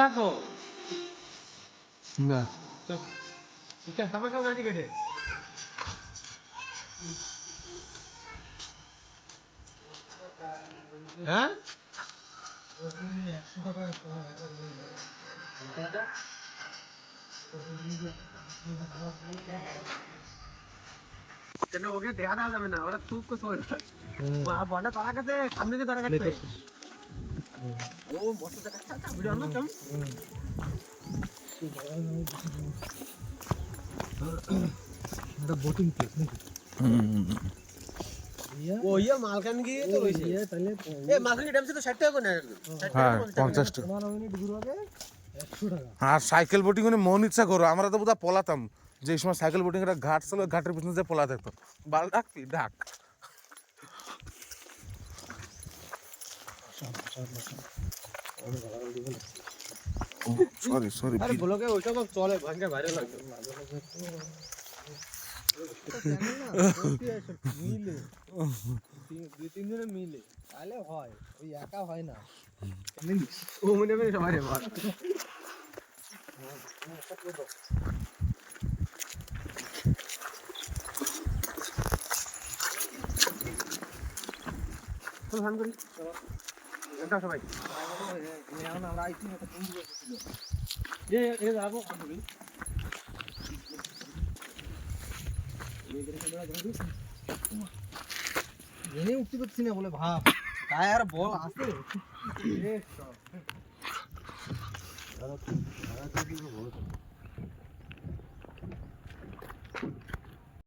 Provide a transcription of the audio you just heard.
থাকো না তো ঠিক আছে আমার সব গাড়ি কেটে হ্যাঁ কেন ওকে দেখা দেওয়া যাবে না ওরা চুপ করে বড়টা করা গেছে সামনে দিয়ে ধরা গেছে ও মস্ত দেখাচ্ছে আচ্ছা ভিডিও আনো কেমন এটা বোটিং কেস নাকি ও ইয়া মালকানগি তো রইছে তাহলে এ মালকানগি ড্যাম তো 60 টাকা করে নেয় 60 টাকা 50 টাকা 15 মিনিট ঘুরে হবে 100 টাকা আর সাইকেল বোটিং এ মন ইচ্ছা করো আমরা তো বোধহয় পলাতাম যে সময় সাইকেল বোটিং এর ঘাট ছিল ঘাটের পিছনে যে পলা থাকতো বাল ডাকবি ডাক সরি সরি আরে ব্লগে ওইটা তো চলে ভাঙ্গে ভাইরাল লাগে মিলে দুই তিন জনে মিলে তাহলে হয় ওই একা হয় না ও মনে মনে সবাই রে মার তো হান করি চলো এটা সবাই এখন আমরা আইছি একটা বন্ধু ছিল এ যাবো আমি জেনে উঠতে পারছি না বলে ভাব গায়ে আর বল আছে এ সব